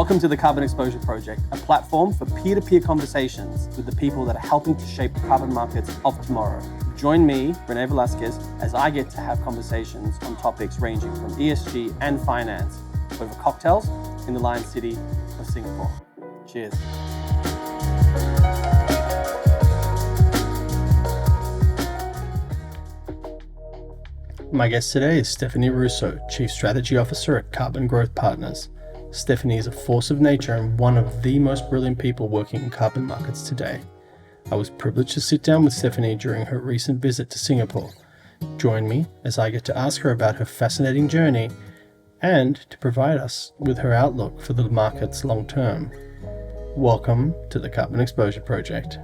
Welcome to the Carbon Exposure Project, a platform for peer-to-peer conversations with the people that are helping to shape the carbon markets of tomorrow. Join me, Renee Velasquez, as I get to have conversations on topics ranging from ESG and finance over cocktails in the Lion City of Singapore. Cheers. My guest today is Stephanie Russo, Chief Strategy Officer at Carbon Growth Partners. Stephanie is a force of nature and one of the most brilliant people working in carbon markets today. I was privileged to sit down with Stephanie during her recent visit to Singapore. Join me as I get to ask her about her fascinating journey and to provide us with her outlook for the markets long term. Welcome to the Carbon Exposure Project.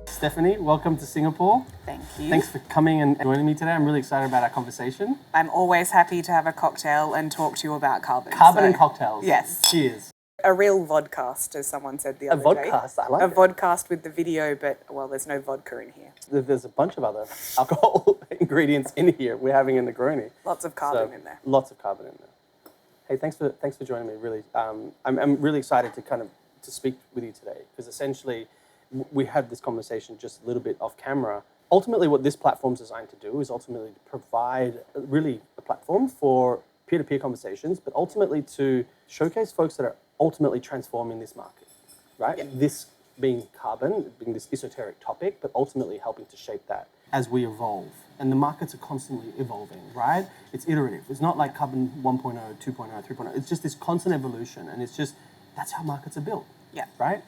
Stephanie, welcome to Singapore. Thank you. Thanks for coming and joining me today. I'm really excited about our conversation. I'm always happy to have a cocktail and talk to you about carbon. And cocktails. Yes. Cheers. A real vodcast, as someone said the other day. A vodcast, I like it. A vodcast with the video, but, well, there's no vodka in here. There's a bunch of other alcohol ingredients in here we're having in the Negroni. Lots of carbon in there. Lots of carbon in there. Hey, thanks for joining me, really. I'm really excited to speak with you today, because essentially we had this conversation just a little bit off camera. Ultimately, what this platform's designed to do is ultimately to provide really a platform for peer-to-peer conversations, but ultimately to showcase folks that are ultimately transforming this market, right? Yeah. This being carbon, being this esoteric topic, but ultimately helping to shape that as we evolve. And the markets are constantly evolving, right? It's iterative. It's not like carbon 1.0, 2.0, 3.0. It's just this constant evolution, and it's just, that's how markets are built, right?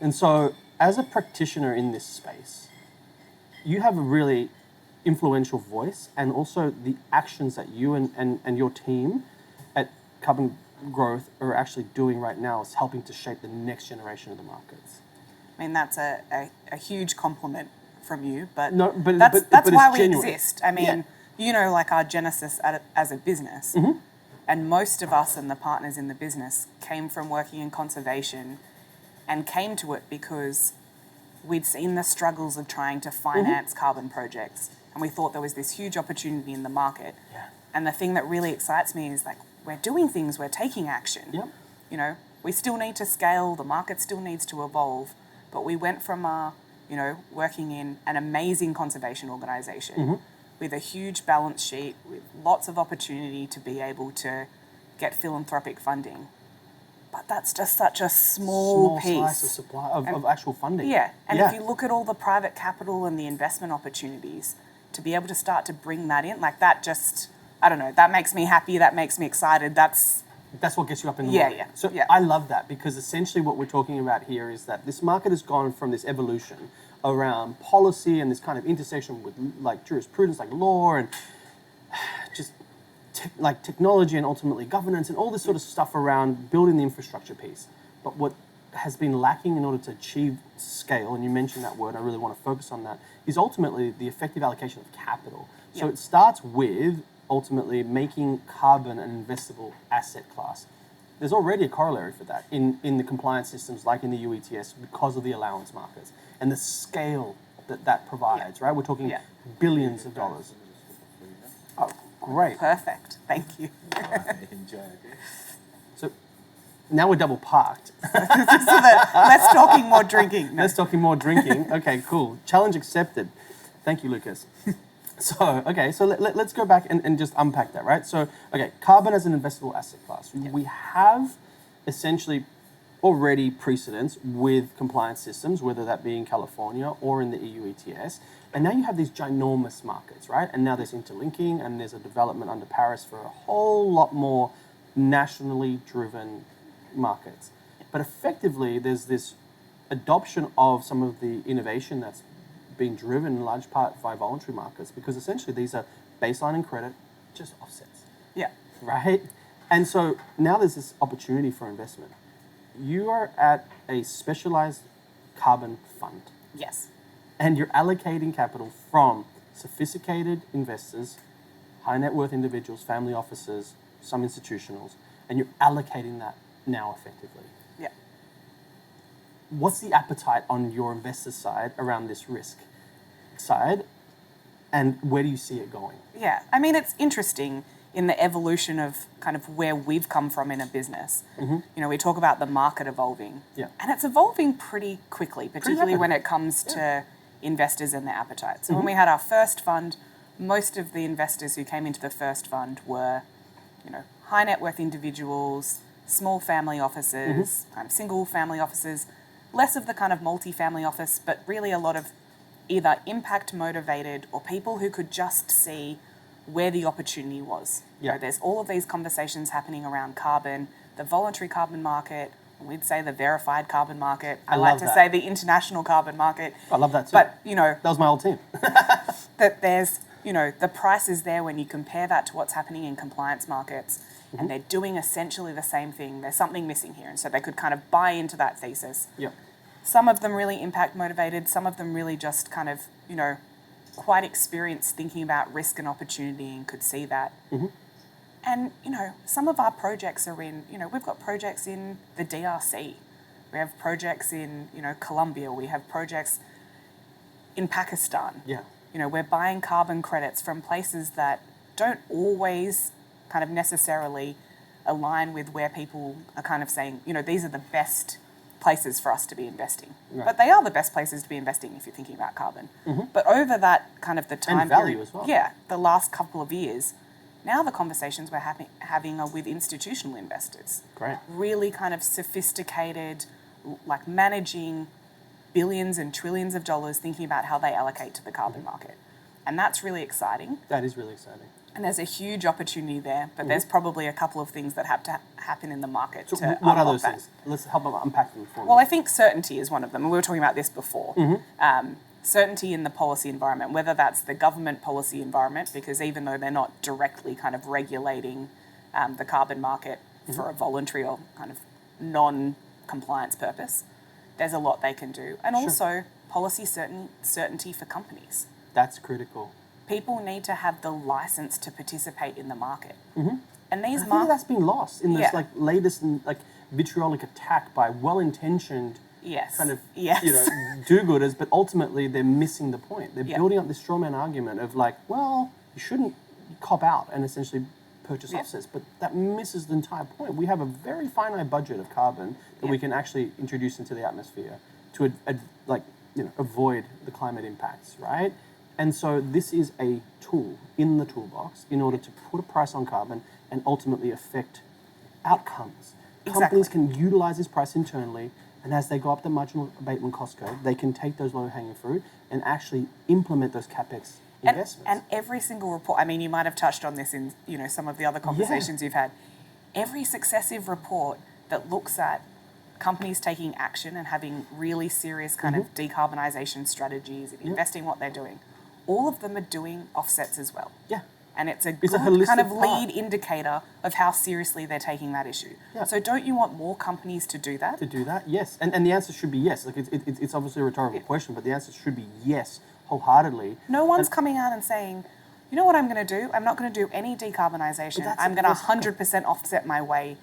And so, as a practitioner in this space, you have a really influential voice, and also the actions that you and your team at Carbon Growth are actually doing right now is helping to shape the next generation of the markets. I mean, that's a huge compliment from you, but but that's why we genuine. exist. I mean, you know, like our genesis as a business, and most of us and the partners in the business came from working in conservation and came to it because we'd seen the struggles of trying to finance carbon projects, and we thought there was this huge opportunity in the market. Yeah. And the thing that really excites me is, like, we're doing things, we're taking action. Yep. You know, we still need to scale, the market still needs to evolve, but we went from working in an amazing conservation organization with a huge balance sheet, with lots of opportunity to be able to get philanthropic funding. But that's just such a small piece. Slice of supply of actual funding. Yeah, and if you look at all the private capital and the investment opportunities, to be able to start to bring that in, like that just, I don't know, that makes me happy, that makes me excited, that's what gets you up in the morning. So I love that, because essentially what we're talking about here is that this market has gone from this evolution around policy and this kind of intersection with like jurisprudence, like law, and just like technology, and ultimately governance, and all this sort of stuff around building the infrastructure piece. But what has been lacking in order to achieve scale, and you mentioned that word, I really want to focus on that, is ultimately the effective allocation of capital. So it starts with ultimately making carbon an investable asset class. There's already a corollary for that in the compliance systems, like in the UETS, because of the allowance markets and the scale that provides, right? We're talking billions of dollars. Oh, great. perfect. Thank you. So now we're double parked. Less talking, more drinking. No. Less talking, more drinking. Okay, cool. Challenge accepted. Thank you, Lucas. So let's go back and just unpack that, right? So, okay, carbon as an investable asset class. We have essentially already precedents with compliance systems, whether that be in California or in the EU ETS. And now you have these ginormous markets, right? And now there's interlinking, and there's a development under Paris for a whole lot more nationally driven markets. But effectively, there's this adoption of some of the innovation that's being driven in large part by voluntary markets, because essentially these are baseline and credit, just offsets. Yeah. Right? And so now there's this opportunity for investment. You are at a specialized carbon fund. Yes. And you're allocating capital from sophisticated investors, high net worth individuals, family offices, some institutionals, and you're allocating that now effectively. Yeah. What's the appetite on your investor side around this risk side, and where do you see it going? Yeah, I mean, it's interesting. in the evolution of kind of where we've come from in a business. You know, we talk about the market evolving, and it's evolving pretty quickly, particularly when it comes to investors and their appetite. So when we had our first fund, most of the investors who came into the first fund were, you know, high net worth individuals, small family offices, kind of single family offices, less of the kind of multi-family office, but really a lot of either impact motivated or people who could just see where the opportunity was. You know, there's all of these conversations happening around carbon, the voluntary carbon market, we'd say the verified carbon market. I like to say the international carbon market. I love that too. But, you know... That was my old team. that there's, you know, the price is there when you compare that to what's happening in compliance markets, and they're doing essentially the same thing. There's something missing here. And so they could kind of buy into that thesis. Some of them really impact motivated, some of them really just kind of, you know, quite experienced thinking about risk and opportunity and could see that. And, you know, some of our projects are in, you know, we've got projects in the DRC. We have projects in, you know, Colombia. We have projects in Pakistan. You know, we're buying carbon credits from places that don't always kind of necessarily align with where people are kind of saying, you know, these are the best places for us to be investing. But they are the best places to be investing if you're thinking about carbon. But over that kind of the time and value period, as well. The last couple of years, now the conversations we're having are with institutional investors. Really kind of sophisticated, like managing billions and trillions of dollars, thinking about how they allocate to the carbon market. And that's really exciting. That is really exciting. And there's a huge opportunity there, but there's probably a couple of things that have to happen in the market So to what are those that. things? Let's help unpack them for me. Well, I think certainty is one of them, and we were talking about this before. Certainty in the policy environment, whether that's the government policy environment, because even though they're not directly kind of regulating the carbon market for a voluntary or kind of non-compliance purpose, there's a lot they can do. And also policy certainty for companies. That's critical. People need to have the license to participate in the market. And these I think that's been lost in this like latest like vitriolic attack by well-intentioned kind of you know do-gooders, but ultimately they're missing the point. They're building up this straw man argument of like, well, you shouldn't cop out and essentially purchase offsets, but that misses the entire point. We have a very finite budget of carbon that we can actually introduce into the atmosphere to like, you know, avoid the climate impacts, right? And so this is a tool in the toolbox in order to put a price on carbon and ultimately affect outcomes. Companies can utilize this price internally, and as they go up the marginal abatement cost curve, they can take those low-hanging fruit and actually implement those CapEx investments. And every single report, I mean, you might have touched on this in, you know, some of the other conversations you've had. Every successive report that looks at companies taking action and having really serious kind of decarbonisation strategies and investing what they're doing, all of them are doing offsets as well. And it's a good kind of lead indicator of how seriously they're taking that issue. So don't you want more companies to do that? Yes. And the answer should be yes. Like it's obviously a rhetorical question, but the answer should be yes, wholeheartedly. No one's coming out and saying, you know what I'm going to do? I'm not going to do any decarbonisation. I'm going to 100% offset my way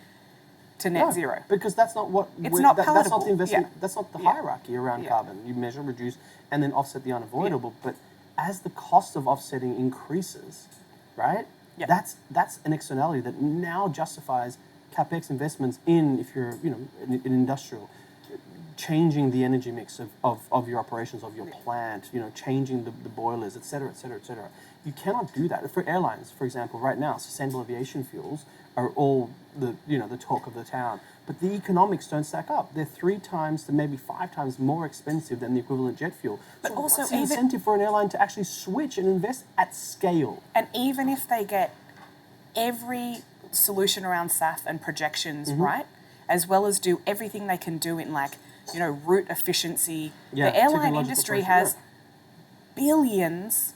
to net zero. Because that's not what... It's not palatable. That's not the investment. That's not the hierarchy around carbon. You measure, reduce, and then offset the unavoidable. But as the cost of offsetting increases, right? That's an externality that now justifies CapEx investments in, if you're, you know, an industrial, changing the energy mix of your operations, of your plant, you know, changing the boilers, et cetera, et cetera, et cetera. You cannot do that. For airlines, for example, right now, sustainable aviation fuels are all the talk of the town. But the economics don't stack up. They're 3 times to maybe 5 times more expensive than the equivalent jet fuel. But so also what's the incentive for an airline to actually switch and invest at scale? And even if they get every solution around SAF and projections right, as well as do everything they can do in, like, you know, route efficiency, the airline industry has billions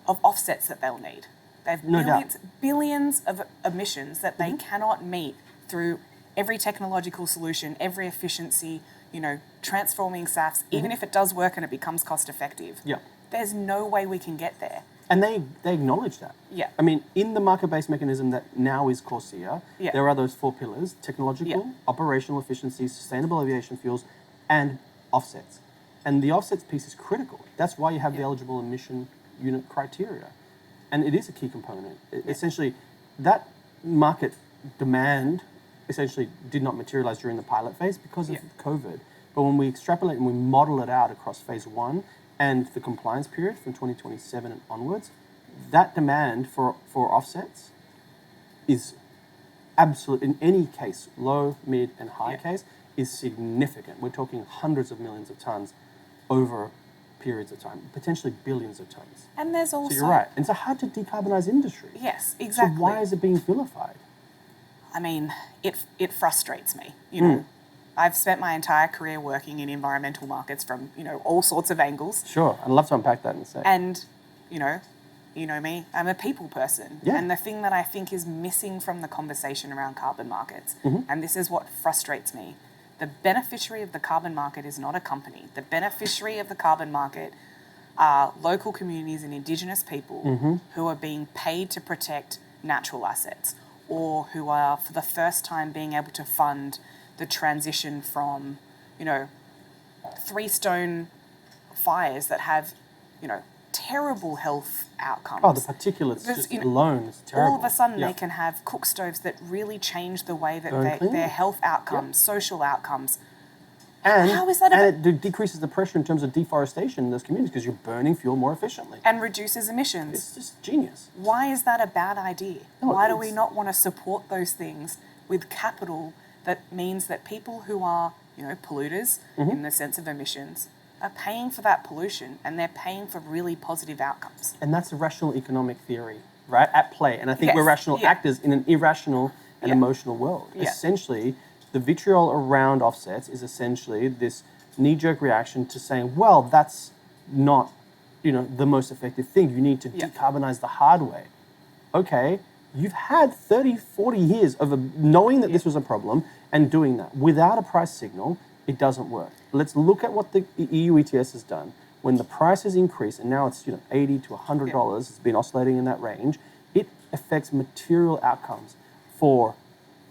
of offsets that they'll need. They have billions of emissions that they cannot meet through every technological solution, every efficiency, you know, transforming SAFs, even if it does work and it becomes cost effective. There's no way we can get there. And they acknowledge that. I mean, in the market-based mechanism that now is Corsia, there are those 4 pillars: technological, operational efficiency, sustainable aviation fuels, and offsets. And the offsets piece is critical. That's why you have the eligible emission unit criteria. And it is a key component. Essentially, that market demand essentially did not materialize during the pilot phase because of COVID. But when we extrapolate and we model it out across phase one and the compliance period from 2027 and onwards, that demand for offsets is absolute, in any case, low, mid, and high case, is significant. We're talking hundreds of millions of tons over periods of time, potentially billions of tons. And there's also... So you're right. And it's a hard to decarbonize industry. Yes, exactly. So why is it being vilified? I mean, it frustrates me, you know. I've spent my entire career working in environmental markets from, you know, all sorts of angles. Sure, I'd love to unpack that in a sec. And, you know me, I'm a people person. Yeah. And the thing that I think is missing from the conversation around carbon markets, and this is what frustrates me, the beneficiary of the carbon market is not a company. The beneficiary of the carbon market are local communities and Indigenous people who are being paid to protect natural assets, or who are, for the first time, being able to fund the transition from, you know, 3 stone fires that have, you know, terrible health outcomes. Oh, the particulates just alone is terrible. All of a sudden they can have cook stoves that really change the way that their health outcomes, social outcomes. And, how is that it decreases the pressure in terms of deforestation in those communities because you're burning fuel more efficiently. And reduces emissions. It's just genius. Why is that a bad idea? No, Why do we not want to support those things with capital that means that people who are, you know, polluters in the sense of emissions are paying for that pollution, and they're paying for really positive outcomes. And that's a rational economic theory, right, at play. And I think we're rational actors in an irrational and emotional world. Essentially, the vitriol around offsets is essentially this knee-jerk reaction to saying, well, that's not, you know, the most effective thing. You need to decarbonize the hard way. Okay, you've had 30, 40 years of knowing that this was a problem and doing that. Without a price signal, it doesn't work. Let's look at what the EU ETS has done. When the price has increased, and now it's, you know, $80 to $100, it's been oscillating in that range, it affects material outcomes for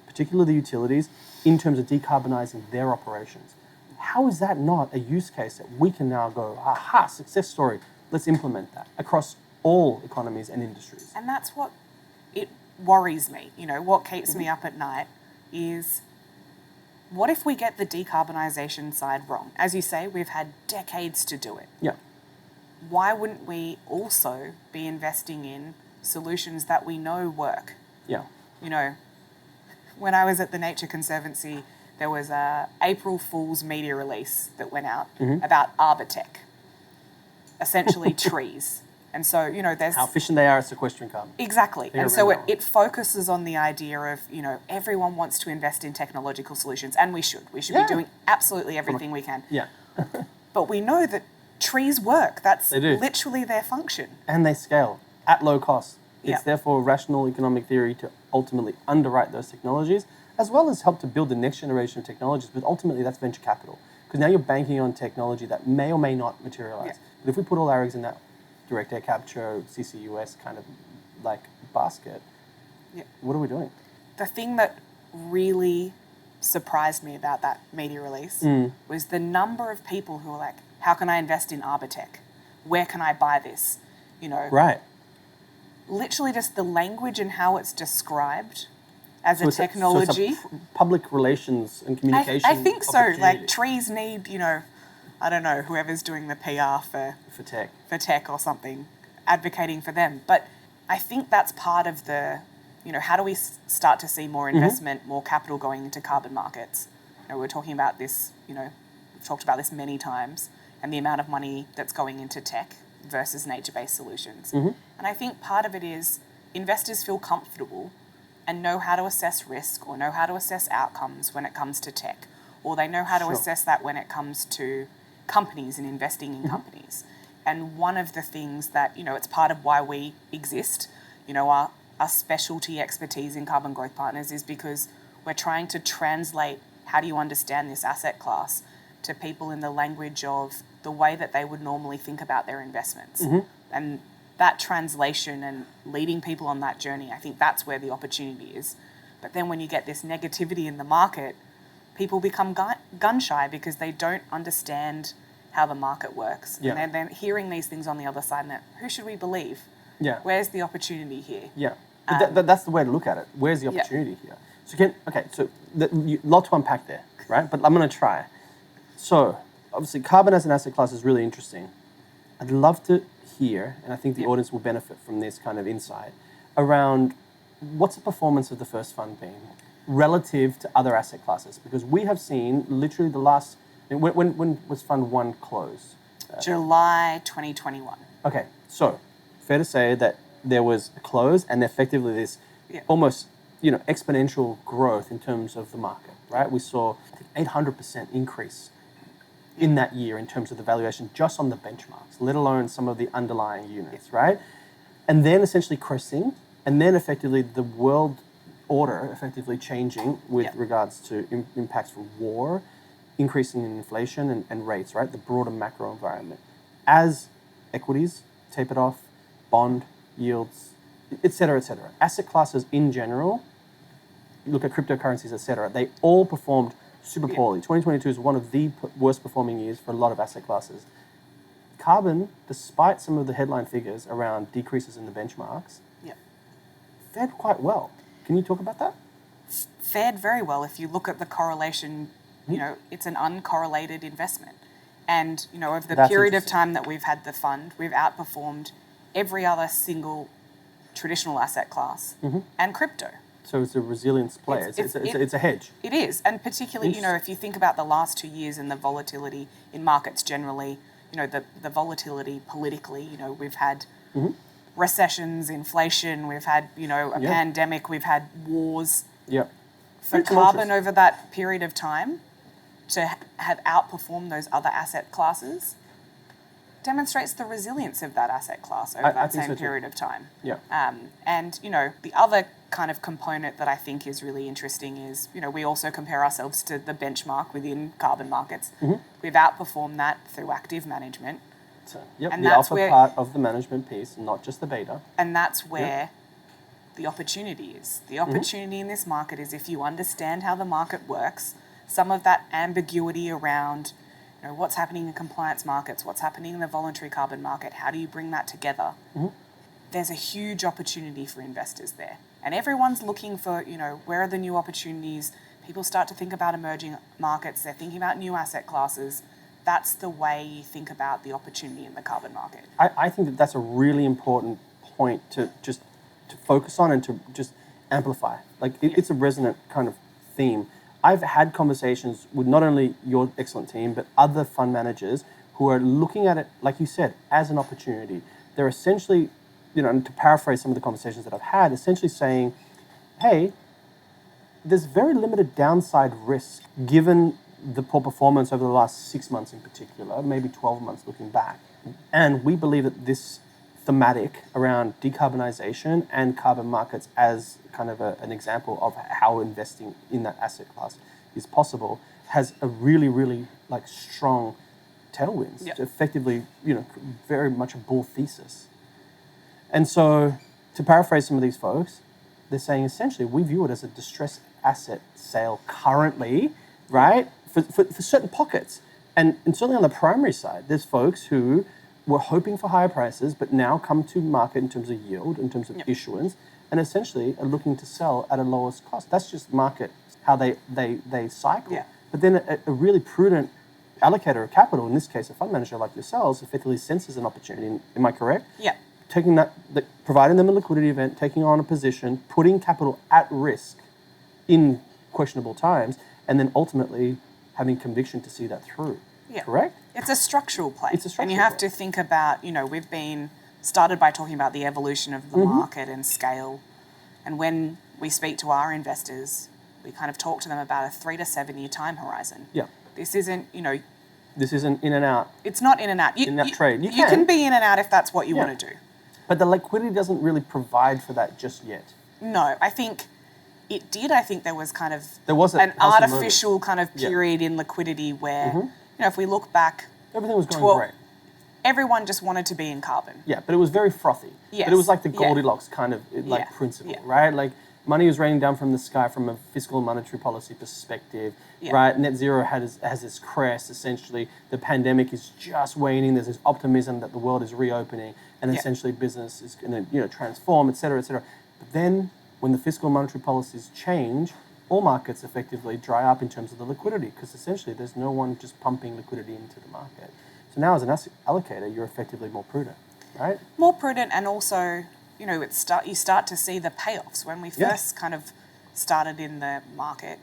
particularly the utilities in terms of decarbonizing their operations. How is that not a use case that we can now go, aha, success story, let's implement that across all economies and industries? And that's what it worries me. You know, what keeps me up at night is, what if we get the decarbonisation side wrong? As you say, we've had decades to do it. Yeah. Why wouldn't we also be investing in solutions that we know work? Yeah. You know, when I was at the Nature Conservancy, there was a April Fool's media release that went out about Arbitech, essentially trees. And so, you know, there's... How efficient they are at sequestering carbon. Exactly. And so it focuses on the idea of, you know, everyone wants to invest in technological solutions, and we should. We should be doing absolutely everything we can. Yeah. But we know that trees work. That's literally their function. And they scale at low cost. It's therefore rational economic theory to ultimately underwrite those technologies, as well as help to build the next generation of technologies. But ultimately, that's venture capital. Because now you're banking on technology that may or may not materialize. But if we put all our eggs in that direct air capture, CCUS kind of like basket, what are we doing? The thing that really surprised me about that media release was the number of people who were like, how can I invest in Arbitech? Where can I buy this? You know, literally just the language and how it's described as a technology. So it's a public relations and communication I think so. Like, trees need, you know, I don't know, whoever's doing the PR for tech or something, advocating for them. But I think that's part of the, you know, how do we start to see more investment, more capital going into carbon markets? You know, we're talking about this, you know, we've talked about this many times, and the amount of money that's going into tech versus nature-based solutions. And I think part of it is investors feel comfortable and know how to assess risk or know how to assess outcomes when it comes to tech, or they know how to assess that when it comes to companies and investing in companies. And one of the things that, you know, it's part of why we exist, you know, our specialty expertise in Carbon Growth Partners is because we're trying to translate how do you understand this asset class to people in the language of the way that they would normally think about their investments. And that translation and leading people on that journey, I think that's where the opportunity is. But then when you get this negativity in the market, people become gun shy because they don't understand how the market works. And then hearing these things on the other side, and who should we believe? Where's the opportunity here? But that's the way to look at it. Where's the opportunity here? So lot to unpack there, right? But I'm going to try. So obviously carbon as an asset class is really interesting. I'd love to hear, and I think the audience will benefit from this kind of insight, around what's the performance of the first fund been relative to other asset classes? Because we have seen literally the last, when was Fund 1 closed? July 2021. Okay, so fair to say that there was a close and effectively this almost exponential growth in terms of the market, right? We saw 800% increase in that year in terms of the valuation just on the benchmarks, let alone some of the underlying units, right? And then essentially cresting, and then effectively the world order effectively changing with regards to impacts from war, increasing in inflation and rates, right? The broader macro environment. As equities tapered off, bond yields, et cetera, asset classes in general, you look at cryptocurrencies, et cetera, they all performed super poorly. 2022 is one of the worst performing years for a lot of asset classes. Carbon, despite some of the headline figures around decreases in the benchmarks, fared quite well. Can you talk about that? Fared very well. If you look at the correlation, it's an uncorrelated investment. And, over the period of time that we've had the fund, we've outperformed every other single traditional asset class and crypto. So it's a resilience play. It's a hedge. It is. And particularly, if you think about the last 2 years and the volatility in markets generally, the volatility politically, we've had recessions, inflation, we've had, a pandemic, we've had wars. Yeah. For carbon over that period of time to have outperformed those other asset classes demonstrates the resilience of that asset class over that same period of time. Yeah. And, the other kind of component that I think is really interesting is, we also compare ourselves to the benchmark within carbon markets. We've outperformed that through active management. So, and the alpha part of the management piece, not just the beta. And that's where the opportunity is. The opportunity in this market is if you understand how the market works, some of that ambiguity around what's happening in compliance markets, what's happening in the voluntary carbon market, how do you bring that together? There's a huge opportunity for investors there. And everyone's looking for, where are the new opportunities? People start to think about emerging markets. They're thinking about new asset classes. That's the way you think about the opportunity in the carbon market. I think that's a really important point to focus on and to just amplify. Like, it's a resonant kind of theme. I've had conversations with not only your excellent team, but other fund managers who are looking at it, like you said, as an opportunity. They're essentially, and to paraphrase some of the conversations that I've had, essentially saying, hey, there's very limited downside risk given the poor performance over the last 6 months in particular, maybe 12 months looking back. And we believe that this thematic around decarbonisation and carbon markets as kind of an example of how investing in that asset class is possible has a really, really strong tailwinds. It's effectively, very much a bull thesis. And so to paraphrase some of these folks, they're saying essentially we view it as a distressed asset sale currently, right? For certain pockets. And certainly on the primary side, there's folks who were hoping for higher prices, but now come to market in terms of yield, in terms of issuance, and essentially are looking to sell at a lowest cost. That's just market, how they cycle. Yeah. But then a really prudent allocator of capital, in this case a fund manager like yourselves, effectively senses an opportunity. Am I correct? Yeah. Taking providing them a liquidity event, taking on a position, putting capital at risk in questionable times, and then ultimately having conviction to see that through. Yeah. Correct? It's a structural play. And you have to think about, we've been started by talking about the evolution of the market and scale. And when we speak to our investors, we kind of talk to them about a 3 to 7 year time horizon. Yeah. This isn't, This isn't in and out. It's not in and out. In that trade. You can be in and out if that's what you want to do. But the liquidity doesn't really provide for that just yet. No, I think it did. I think there was kind of an artificial kind of period in liquidity where, if we look back, everything was going great. Everyone just wanted to be in carbon. Yeah, but it was very frothy. Yes. But it was like the Goldilocks kind of principle, right? Like money was raining down from the sky from a fiscal and monetary policy perspective, right? Net zero has this crest, essentially. The pandemic is just waning. There's this optimism that the world is reopening and essentially business is going to transform, et cetera, et cetera. But then when the fiscal and monetary policies change, all markets effectively dry up in terms of the liquidity, because essentially there's no one just pumping liquidity into the market. So now as an asset allocator, you're effectively more prudent, right? More prudent, and also, you know, you start to see the payoffs. When we first kind of started in the market,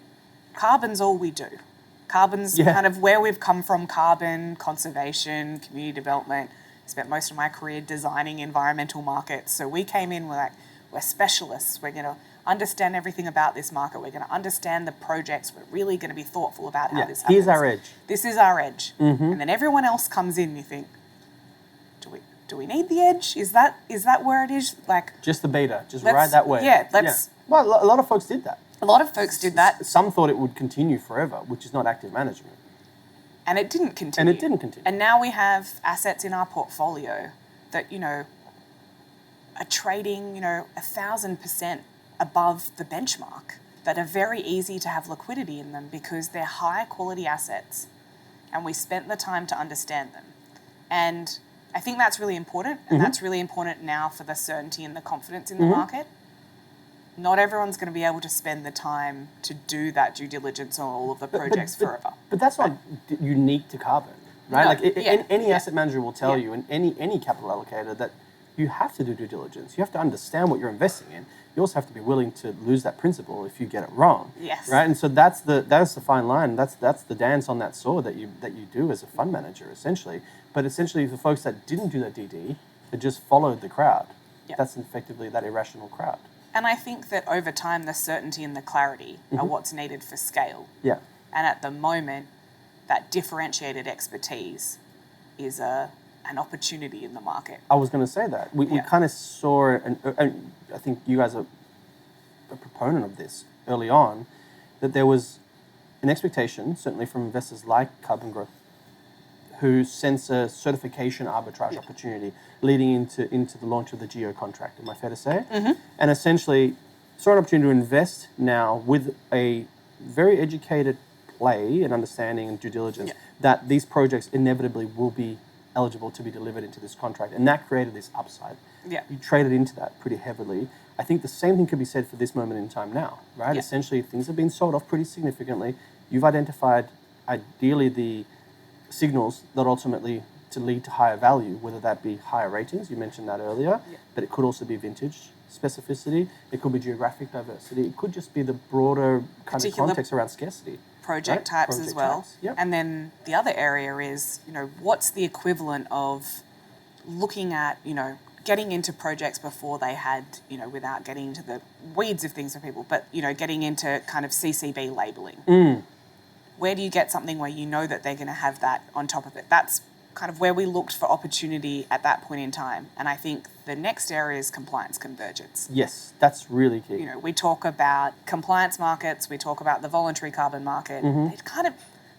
carbon's all we do. Carbon's kind of where we've come from: carbon, conservation, community development. I spent most of my career designing environmental markets. So we came in, we're specialists. We're going to understand everything about this market. We're going to understand the projects. We're really going to be thoughtful about how this happens. Here's our edge. This is our edge. And then everyone else comes in and you think, do we need the edge? Is that where it is? Like, just the beta, just ride that wave. Well, a lot of folks did that. A lot of folks did that. Some thought it would continue forever, which is not active management. And it didn't continue. And now we have assets in our portfolio that, you know, are trading, you know, 1,000% above the benchmark, that are very easy to have liquidity in them because they're high quality assets and we spent the time to understand them. And I think that's really important, and that's really important now for the certainty and the confidence in the market. Not everyone's going to be able to spend the time to do that due diligence on all of the projects forever. But that's not unique to carbon, right? No, any asset manager will tell you, and any capital allocator, that you have to do due diligence. You have to understand what you're investing in. You also have to be willing to lose that principle if you get it wrong. Yes. Right. And so that's the fine line. That's the dance on that sword that you do as a fund manager, essentially. But essentially, for folks that didn't do that DD, that just followed the crowd, that's effectively that irrational crowd. And I think that over time, the certainty and the clarity are what's needed for scale. Yeah. And at the moment, that differentiated expertise is an opportunity in the market. I was going to say that. We kind of saw, and I think you guys are a proponent of this early on, that there was an expectation, certainly from investors like Carbon Growth, who sense a certification arbitrage opportunity leading into the launch of the GEO contract. Am I fair to say? And essentially saw an opportunity to invest now with a very educated play and understanding and due diligence that these projects inevitably will be eligible to be delivered into this contract. And that created this upside. Yeah. You traded into that pretty heavily. I think the same thing could be said for this moment in time now, right? Yeah. Essentially, things have been sold off pretty significantly. You've identified, ideally, the signals that ultimately to lead to higher value, whether that be higher ratings, you mentioned that earlier, but it could also be vintage specificity, it could be geographic diversity, it could just be the broader kind of context around scarcity. Project types as well. And then the other area is, you know, what's the equivalent of looking at, you know, getting into projects before they had, you know, without getting into the weeds of things for people, but, you know, getting into kind of CCB labeling. Where do you get something where you know that they're going to have that on top of it? That's kind of where we looked for opportunity at that point in time. And I think the next area is compliance convergence. Yes, that's really key. You know, we talk about compliance markets, we talk about the voluntary carbon market. It kind of,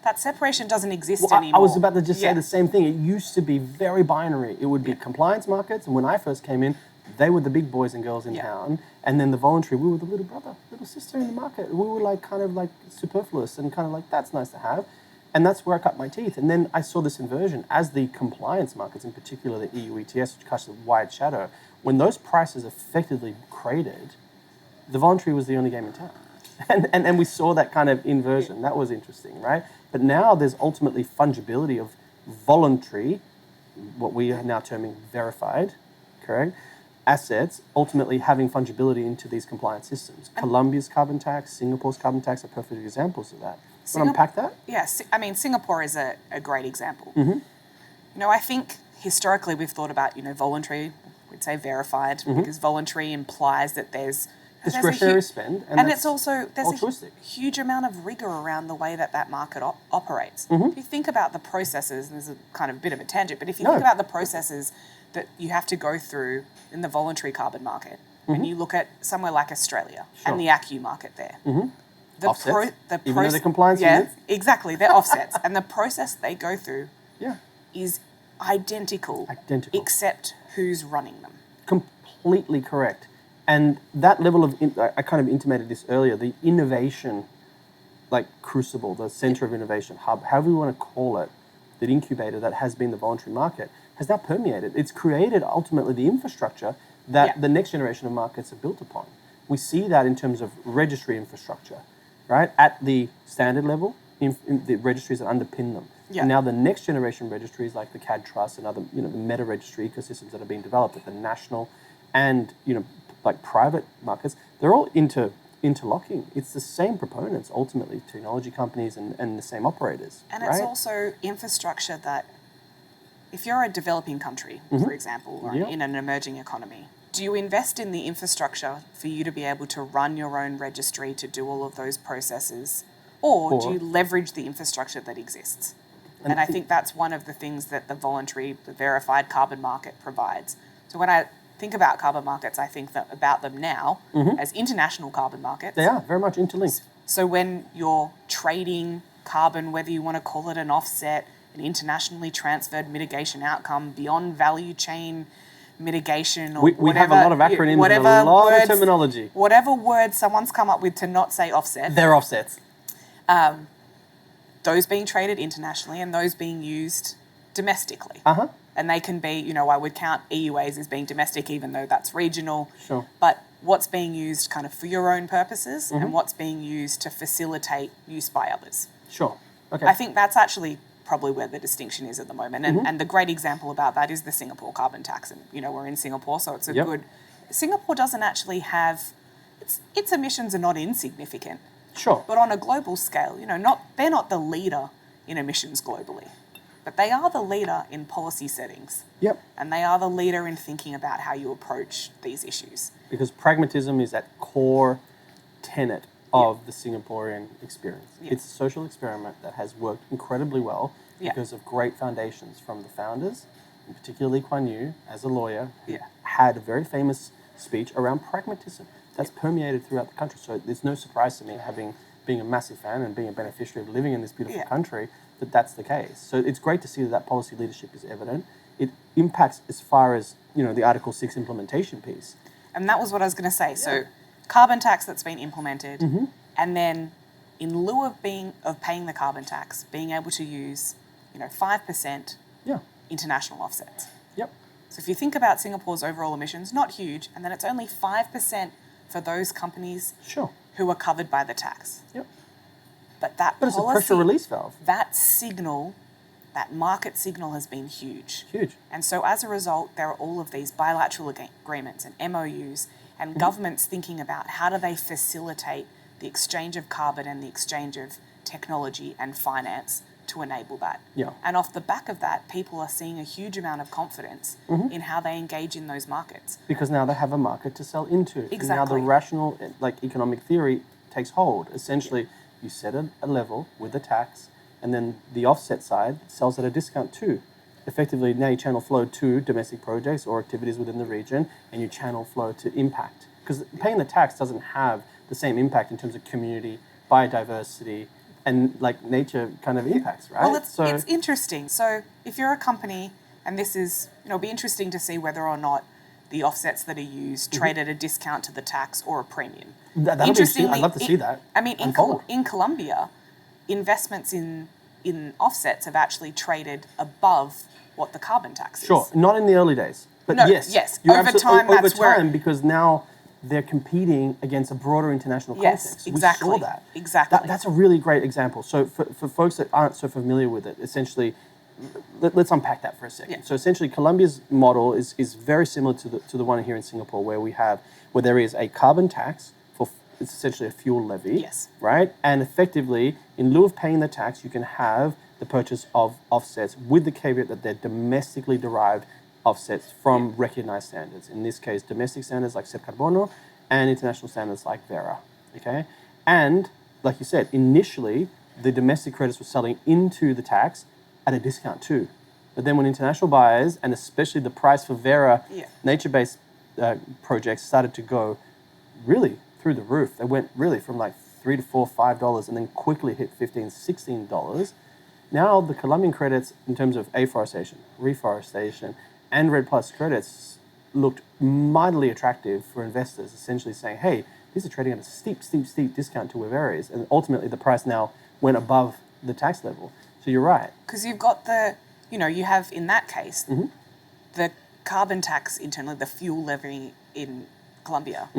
that separation doesn't exist anymore. I was about to just say the same thing. It used to be very binary. It would be compliance markets, and when I first came in, they were the big boys and girls in town, and then the voluntary, we were the little brother, little sister in the market. We were like kind of like superfluous and kind of like, that's nice to have. And that's where I cut my teeth. And then I saw this inversion as the compliance markets, in particular the EU ETS, which cast a wide shadow. When those prices effectively cratered, the voluntary was the only game in town. And we saw that kind of inversion. That was interesting, right? But now there's ultimately fungibility of voluntary, what we are now terming verified, correct? Assets ultimately having fungibility into these compliance systems. Colombia's carbon tax, Singapore's carbon tax are perfect examples of that. Want to unpack that? Yes, I mean, Singapore is a great example. You know, I think historically we've thought about, you know, voluntary, we'd say verified, because voluntary implies that there's discretionary spend, and it's also there's altruistic. A huge amount of rigor around the way that market operates. If you think about the processes, and there's a kind of a bit of a tangent, but if you think about the processes that you have to go through in the voluntary carbon market, and you look at somewhere like Australia and the ACCU market there, offsets, even though they're compliance units. Exactly, they're offsets, and the process they go through is identical, except who's running them. Completely correct. And that level of, I kind of intimated this earlier, the innovation, like crucible, the center of innovation hub, however you want to call it, that incubator that has been the voluntary market, has now permeated. It's created ultimately the infrastructure that the next generation of markets are built upon. We see that in terms of registry infrastructure, right? At the standard level, in the registries that underpin them. Yeah. And now the next generation registries like the CAD Trust and other, the meta registry ecosystems that are being developed at the national and, like private markets, they're all interlocking. It's the same proponents, ultimately, technology companies and the same operators. And right? it's also infrastructure that, if you're a developing country, for example, or in an emerging economy, do you invest in the infrastructure for you to be able to run your own registry to do all of those processes? Or do you leverage the infrastructure that exists? And I think that's one of the things that the verified carbon market provides. So when I think about carbon markets, I think about them now as international carbon markets. They are very much interlinked. So when you're trading carbon, whether you want to call it an offset, an internationally transferred mitigation outcome, beyond value chain mitigation, or we have a lot of acronyms and a lot of terminology. Whatever words someone's come up with to not say offset. They're offsets. Those being traded internationally and those being used domestically. And they can be, I would count EUAs as being domestic, even though that's regional. Sure. But what's being used kind of for your own purposes and what's being used to facilitate use by others. Sure. Okay. I think that's actually probably where the distinction is at the moment. And the great example about that is the Singapore carbon tax. And, we're in Singapore, so it's a good... Singapore doesn't actually have... Its emissions are not insignificant. Sure. But on a global scale, they're not the leader in emissions globally. But they are the leader in policy settings. Yep. And they are the leader in thinking about how you approach these issues. Because pragmatism is that core tenet of the Singaporean experience. It's a social experiment that has worked incredibly well because of great foundations from the founders, and particularly Kuan Yew, as a lawyer, who had a very famous speech around pragmatism. That's permeated throughout the country. So there's no surprise to me, being a massive fan and being a beneficiary of living in this beautiful country, that's the case. So it's great to see that policy leadership is evident. It impacts as far as, the Article 6 implementation piece. And that was what I was going to say. So carbon tax that's been implemented, and then in lieu of paying the carbon tax, being able to use, 5% international offsets. Yep. So if you think about Singapore's overall emissions, not huge, and then it's only 5% for those companies who are covered by the tax. Yep. But it's a pressure release valve. That signal, that market signal has been huge. Huge. And so as a result, there are all of these bilateral agreements and MOUs and governments thinking about how do they facilitate the exchange of carbon and the exchange of technology and finance to enable that. Yeah. And off the back of that, people are seeing a huge amount of confidence in how they engage in those markets. Because now they have a market to sell into. Exactly. And now the rational, economic theory takes hold. Essentially, you set a level with a tax, and then the offset side sells at a discount too. Effectively, now you channel flow to domestic projects or activities within the region, and you channel flow to impact. Because paying the tax doesn't have the same impact in terms of community, biodiversity, and nature kind of impacts, right? Well, it's interesting. So if you're a company, and this is, it'll be interesting to see whether or not the offsets that are used trade at a discount to the tax or a premium. That'll be interesting. I'd love to see that. I mean, in Colombia, investments in offsets have actually traded above what the carbon tax is. Sure, not in the early days, but yes. Over time, because now they're competing against a broader international context. Yes, exactly. We saw that. Exactly. That's a really great example. So for folks that aren't so familiar with it, essentially, let's unpack that for a second. Yeah. So essentially, Colombia's model is very similar to the one here in Singapore, where there is a carbon tax it's essentially a fuel levy. Yes. Right? And effectively, in lieu of paying the tax, you can have the purchase of offsets with the caveat that they're domestically derived offsets from recognized standards. In this case, domestic standards like CEP Carbono and international standards like Vera. Okay? And, like you said, initially, the domestic credits were selling into the tax at a discount too. But then when international buyers, and especially the price for Vera nature-based projects started to go really through the roof. They went really from $3 to $4, $5 and then quickly hit $15, $16. Now the Colombian credits in terms of afforestation, reforestation, and REDD+ credits looked mightily attractive for investors, essentially saying, hey, these are trading at a steep discount to where Vera is. And ultimately the price now went above the tax level. So you're right. Because you've got you have in that case, the carbon tax internally, the fuel in Colombia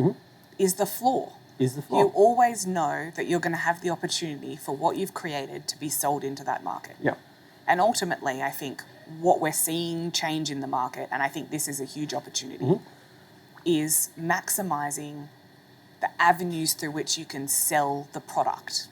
is the floor. Is the You floor. always know that you're going to have the opportunity for what you've created to be sold into that market. Yeah. And ultimately, I think what we're seeing change in the market, and I think this is a huge opportunity, is maximizing the avenues through which you can sell the product.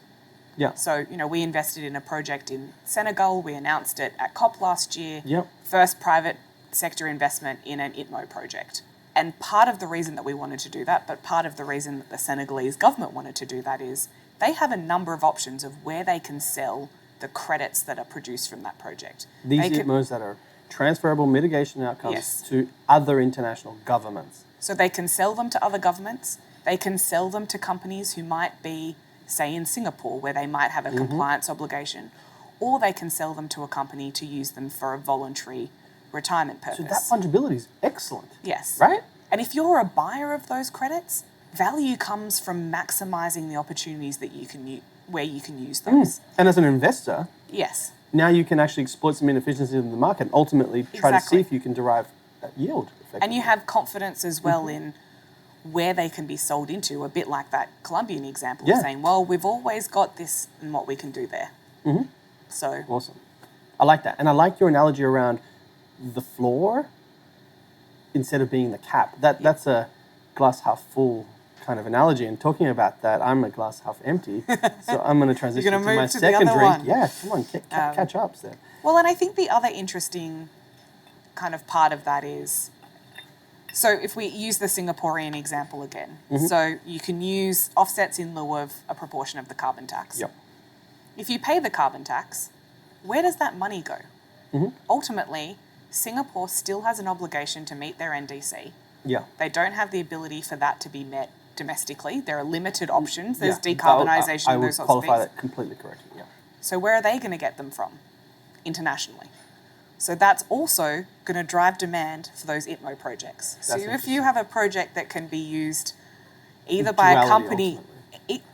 Yeah. So, we invested in a project in Senegal. We announced it at COP last year. Yep. First private sector investment in an ITMO project. And part of the reason that we wanted to do that, but part of the reason that the Senegalese government wanted to do that is they have a number of options of where they can sell the credits that are produced from that project. These They can- ITMOs that are transferable mitigation outcomes Yes. to other international governments. So they can sell them to other governments. They can sell them to companies who might be, say, in Singapore, where they might have a compliance obligation, or they can sell them to a company to use them for a voluntary retirement So purpose. that fungibility is excellent. Yes. Right? And if you're a buyer of those credits, value comes from maximizing the opportunities that you can where you can use those. And as an investor, Yes. now you can actually exploit some inefficiencies in the market and ultimately try to see Exactly. if you can derive yield effectively. And you have confidence as well in where they can be sold into, a bit like that Colombian example, Yeah. saying, well, we've always got this and what we can do there. So, Awesome. I like that. And I like your analogy around the floor instead of being the cap. That's a glass half full kind of analogy. And talking about that, I'm a glass half empty. So I'm going to transition gonna to my move to the second other drink. one. Yeah, come on, catch up, Steph. well, and I think the other interesting kind of part of that is, so if we use the Singaporean example again, so you can use offsets in lieu of a proportion of the carbon tax. Yep. If you pay the carbon tax, where does that money go? Ultimately, Singapore still has an obligation to meet their NDC. Yeah. They don't have the ability for that to be met domestically. There are limited options. There's Yeah. decarbonisation I and would those sorts of qualify things. that completely correctly. Yeah. So where are they going to get them from? Internationally. So that's also going to drive demand for those ITMO projects. So That's if interesting. you have a project that can be used either by a Duality, company... ultimately.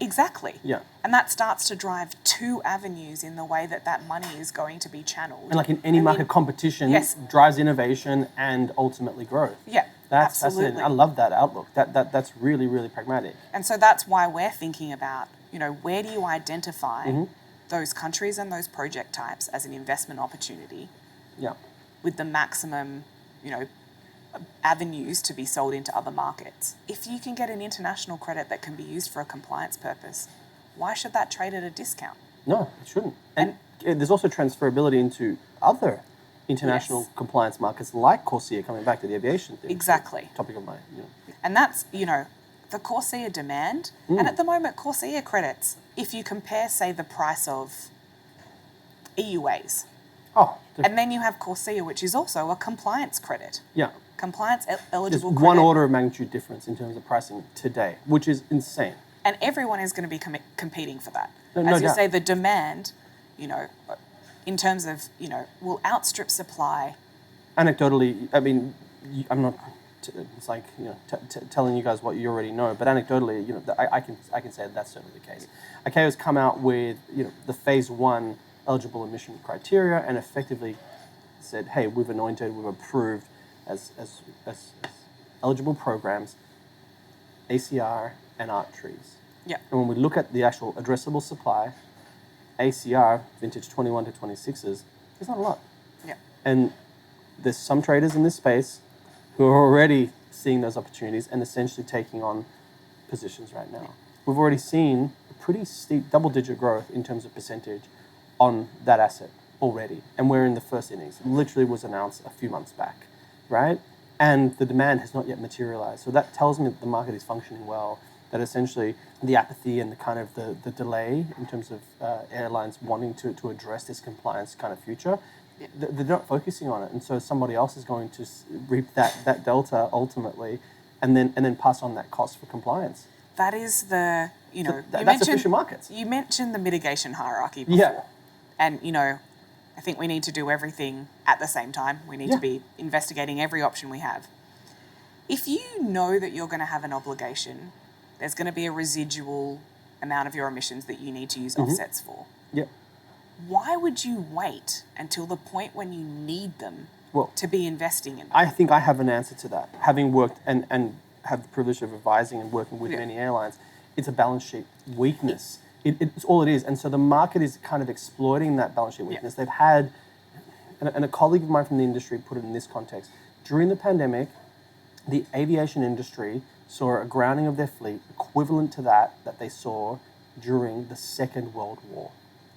Exactly. Yeah. And that starts to drive two avenues in the way that that money is going to be channeled. And like in any market competition, yes. drives innovation and ultimately growth. Yeah, That's absolutely. fascinating. I love that outlook. That's really, really pragmatic. And so that's why we're thinking about, where do you identify those countries and those project types as an investment opportunity Yeah. with the maximum, avenues to be sold into other markets. If you can get an international credit that can be used for a compliance purpose, why should that trade at a discount? No, it shouldn't. And there's also transferability into other international Yes. compliance markets like Corsia, coming back to the aviation thing. Exactly. Topic of my, And that's, the Corsia demand. And at the moment, Corsia credits, if you compare, say, the price of EUAs, Oh, and then you have Corsia, which is also a compliance credit. yeah. Compliance There's eligible credit. one order of magnitude difference in terms of pricing today, which is insane. And everyone is going to be competing for that. No As you doubt. say, the demand, in terms of, will outstrip supply. Anecdotally, I mean, I'm not. It's like telling you guys what you already know, but anecdotally, I can say that's certainly the case. ICAO's come out with the phase 1 eligible emission criteria and effectively said, hey, we've approved as eligible programs ACR and art trees. Yeah. And when we look at the actual addressable supply, ACR vintage 21 to 26s, there's not a lot. Yeah. And there's some traders in this space who are already seeing those opportunities and essentially taking on positions right now. We've already seen a pretty steep double-digit growth in terms of percentage on that asset already. And we're in the first innings. It literally was announced a few months back, right? And the demand has not yet materialized. So that tells me that the market is functioning well, that essentially the apathy and the kind of the delay in terms of airlines wanting to address this compliance kind of future, they're not focusing on it. And so somebody else is going to reap that delta ultimately and then pass on that cost for compliance. That is the, that's efficient markets. You mentioned the mitigation hierarchy before. Yeah. And, I think we need to do everything at the same time. We need to be investigating every option we have. If you know that you're going to have an obligation, there's going to be a residual amount of your emissions that you need to use offsets for. Yeah. Why would you wait until the point when you need them Well, to be investing in them? I think I have an answer to that. Having worked and have the privilege of advising and working with Yeah. many airlines, it's a balance sheet weakness. It's all it is. And so the market is kind of exploiting that balance sheet weakness. They've had, and a colleague of mine from the industry put it in this context. During the pandemic, the aviation industry saw a grounding of their fleet equivalent to that they saw during the Second World War.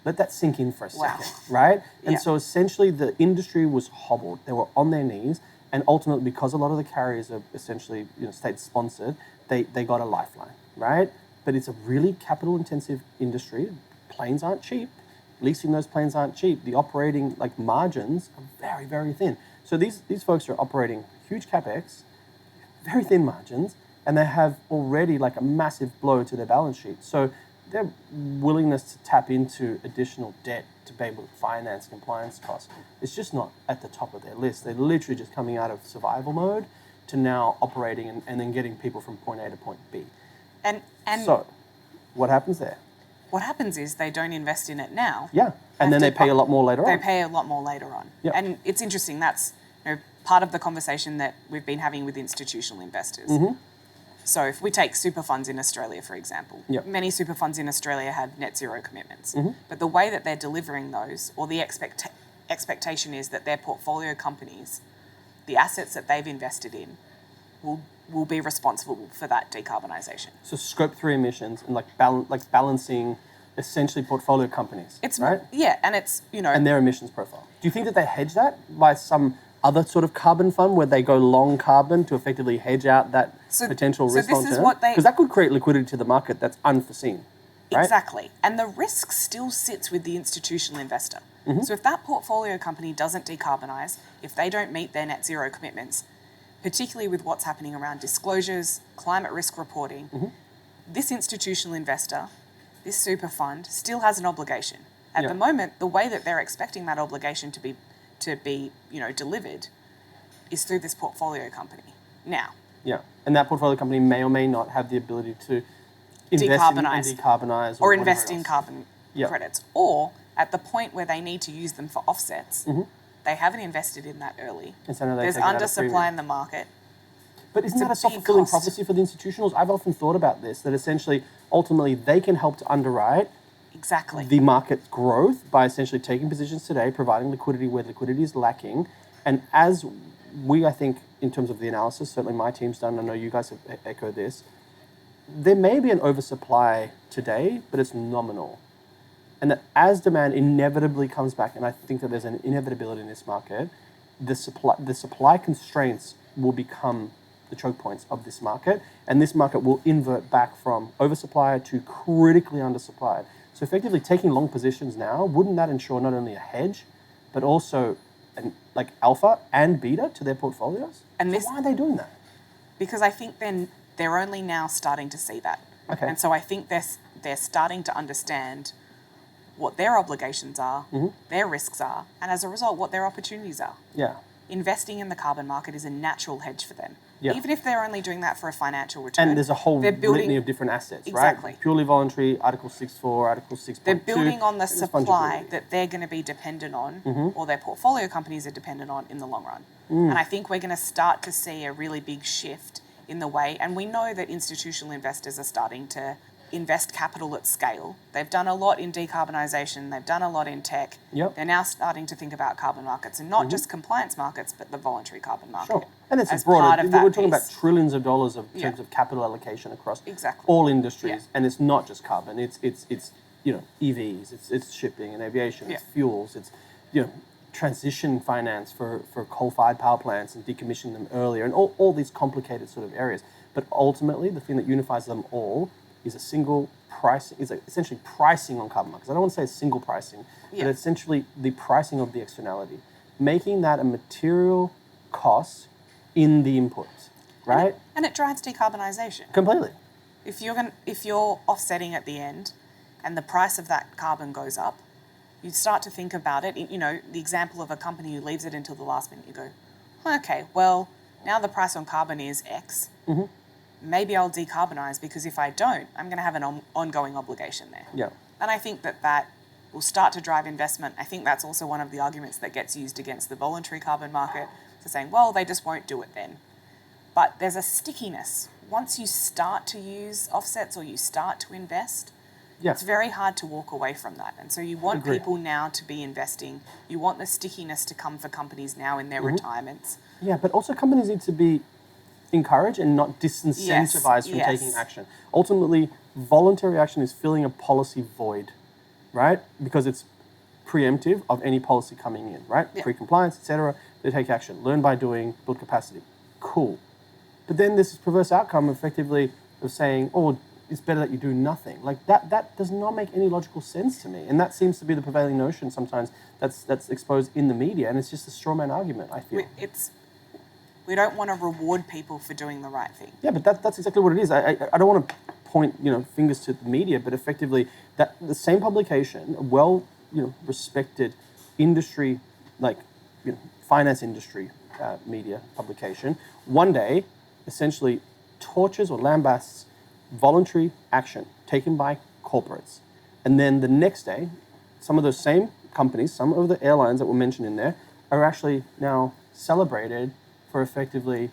Let that sink in for a Wow. second, right? And Yeah. so essentially the industry was hobbled. They were on their knees, and ultimately, because a lot of the carriers are essentially state-sponsored, they got a lifeline, right? But it's a really capital-intensive industry. Planes aren't cheap. Leasing those planes aren't cheap. The operating margins are very, very thin. So these folks are operating huge capex, very thin margins, and they have already a massive blow to their balance sheet. So their willingness to tap into additional debt to be able to finance compliance costs is just not at the top of their list. They're literally just coming out of survival mode to now operating and then getting people from point A to point B. And So what happens there? what happens is they don't invest in it now. Yeah, and then they pay a lot more later They on. pay a lot more later on. Yep. And it's interesting, that's part of the conversation that we've been having with institutional investors. Mm-hmm. So if we take super funds in Australia, for example, Yep. many super funds in Australia have net zero commitments. Mm-hmm. But the way that they're delivering those, or the expectation is that their portfolio companies, the assets that they've invested in, will be responsible for that decarbonisation. So Scope 3 emissions and balancing essentially portfolio companies, It's right? Yeah, and it's, And their emissions profile. Do you think that they hedge that by some other sort of carbon fund where they go long carbon to effectively hedge out that potential risk this long is term? what they- Because that could create liquidity to the market that's unforeseen, right? Exactly. And the risk still sits with the institutional investor. Mm-hmm. So if that portfolio company doesn't decarbonise, if they don't meet their net zero commitments, particularly with what's happening around disclosures, climate risk reporting, Mm-hmm. this institutional investor, this super fund, still has an obligation. At Yeah. the moment, the way that they're expecting that obligation to be delivered is through this portfolio company. Now, Yeah. And that portfolio company may or may not have the ability to invest Decarbonise. in decarbonise or whatever invest in else. carbon Yeah. credits, or at the point where they need to use them for offsets, Mm-hmm. they haven't invested in that early. And so now they There's take it at a premium. undersupply in the market. But isn't It's a that a big self-fulfilling cost. prophecy for the institutionals? I've often thought about this, that essentially, ultimately, they can help to underwrite Exactly. the market growth by essentially taking positions today, providing liquidity where liquidity is lacking. And as we, I think, in terms of the analysis, certainly my team's done, I know you guys have echoed this, there may be an oversupply today, but it's nominal. And that as demand inevitably comes back, and I think that there's an inevitability in this market, the supply constraints will become the choke points of this market, and this market will invert back from oversupply to critically undersupplied. So effectively taking long positions now, wouldn't that ensure not only a hedge, but also alpha and beta to their portfolios? And So this- why are they doing that? Because I think then they're only now starting to see that. Okay. And so I think they're starting to understand what their obligations are, Mm-hmm. their risks are, and as a result, what their opportunities are. Yeah. Investing in the carbon market is a natural hedge for them. Yeah. Even if they're only doing that for a financial return. And there's a whole they're building, litany of different assets, Exactly. right? Purely voluntary, Article 6.4, Article 6.2. They're building on the and there's supply fungibility. that they're going to be dependent on, Mm-hmm. or their portfolio companies are dependent on in the long run. And I think we're going to start to see a really big shift in the way, and we know that institutional investors are starting to invest capital at scale. They've done a lot in decarbonisation, they've done a lot in tech. Yep. They're now starting to think about carbon markets, and not just compliance markets, but the voluntary carbon market. Sure. And it's as a broader, part of that we're talking about piece. trillions of dollars in Yeah. terms of capital allocation across Exactly. all industries. Yeah. And it's not just carbon, it's EVs, it's shipping and aviation, it's Yeah. fuels, it's transition finance for coal-fired power plants and decommissioning them earlier, and all these complicated sort of areas. But ultimately, the thing that unifies them all is a single price, essentially pricing on carbon markets. I don't want to say a single pricing, Yeah. but essentially the pricing of the externality, making that a material cost in the inputs, right? And it drives decarbonisation. Completely. If you're offsetting at the end, and the price of that carbon goes up, you start to think about it. The example of a company who leaves it until the last minute. You go, okay, well, now the price on carbon is X. Mm-hmm. Maybe I'll decarbonise, because if I don't, I'm going to have an ongoing obligation there. Yeah. And I think that will start to drive investment. I think that's also one of the arguments that gets used against the voluntary carbon market. So saying, well, they just won't do it then. But there's a stickiness once you start to use offsets or you start to invest, Yeah. it's very hard to walk away from that. And so you want Agree. people now to be investing. You want the stickiness to come for companies now in their retirements. Yeah, but also companies need to be encouraged and not disincentivized from yes. taking action. Ultimately, voluntary action is filling a policy void, right? Because it's preemptive of any policy coming in, right? Yeah. Pre-compliance, etc. They take action. Learn by doing, build capacity. Cool. But then this perverse outcome effectively of saying, oh, it's better that you do nothing. Like that does not make any logical sense to me. And that seems to be the prevailing notion sometimes that's exposed in the media. And it's just a straw man argument, I feel. We don't want to reward people for doing the right thing. Yeah, but that's exactly what it is. I don't want to point fingers to the media, but effectively that the same publication, a well respected industry like finance industry media publication, one day essentially tortures or lambasts voluntary action taken by corporates, and then the next day, some of those same companies, some of the airlines that were mentioned in there, are actually now celebrated for effectively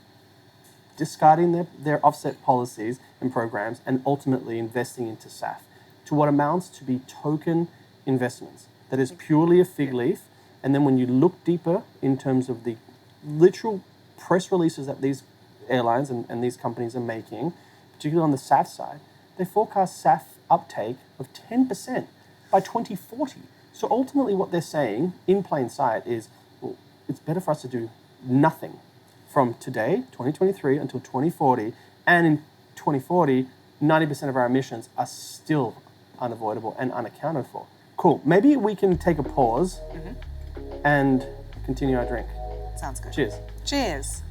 discarding their offset policies and programs and ultimately investing into SAF to what amounts to be token investments. That is purely a fig leaf. And then when you look deeper in terms of the literal press releases that these airlines and these companies are making, particularly on the SAF side, they forecast SAF uptake of 10% by 2040. So ultimately what they're saying in plain sight is, well, it's better for us to do nothing from today, 2023, until 2040, and in 2040, 90% of our emissions are still unavoidable and unaccounted for. Cool. Maybe we can take a pause and continue our drink. Sounds good. Cheers. Cheers.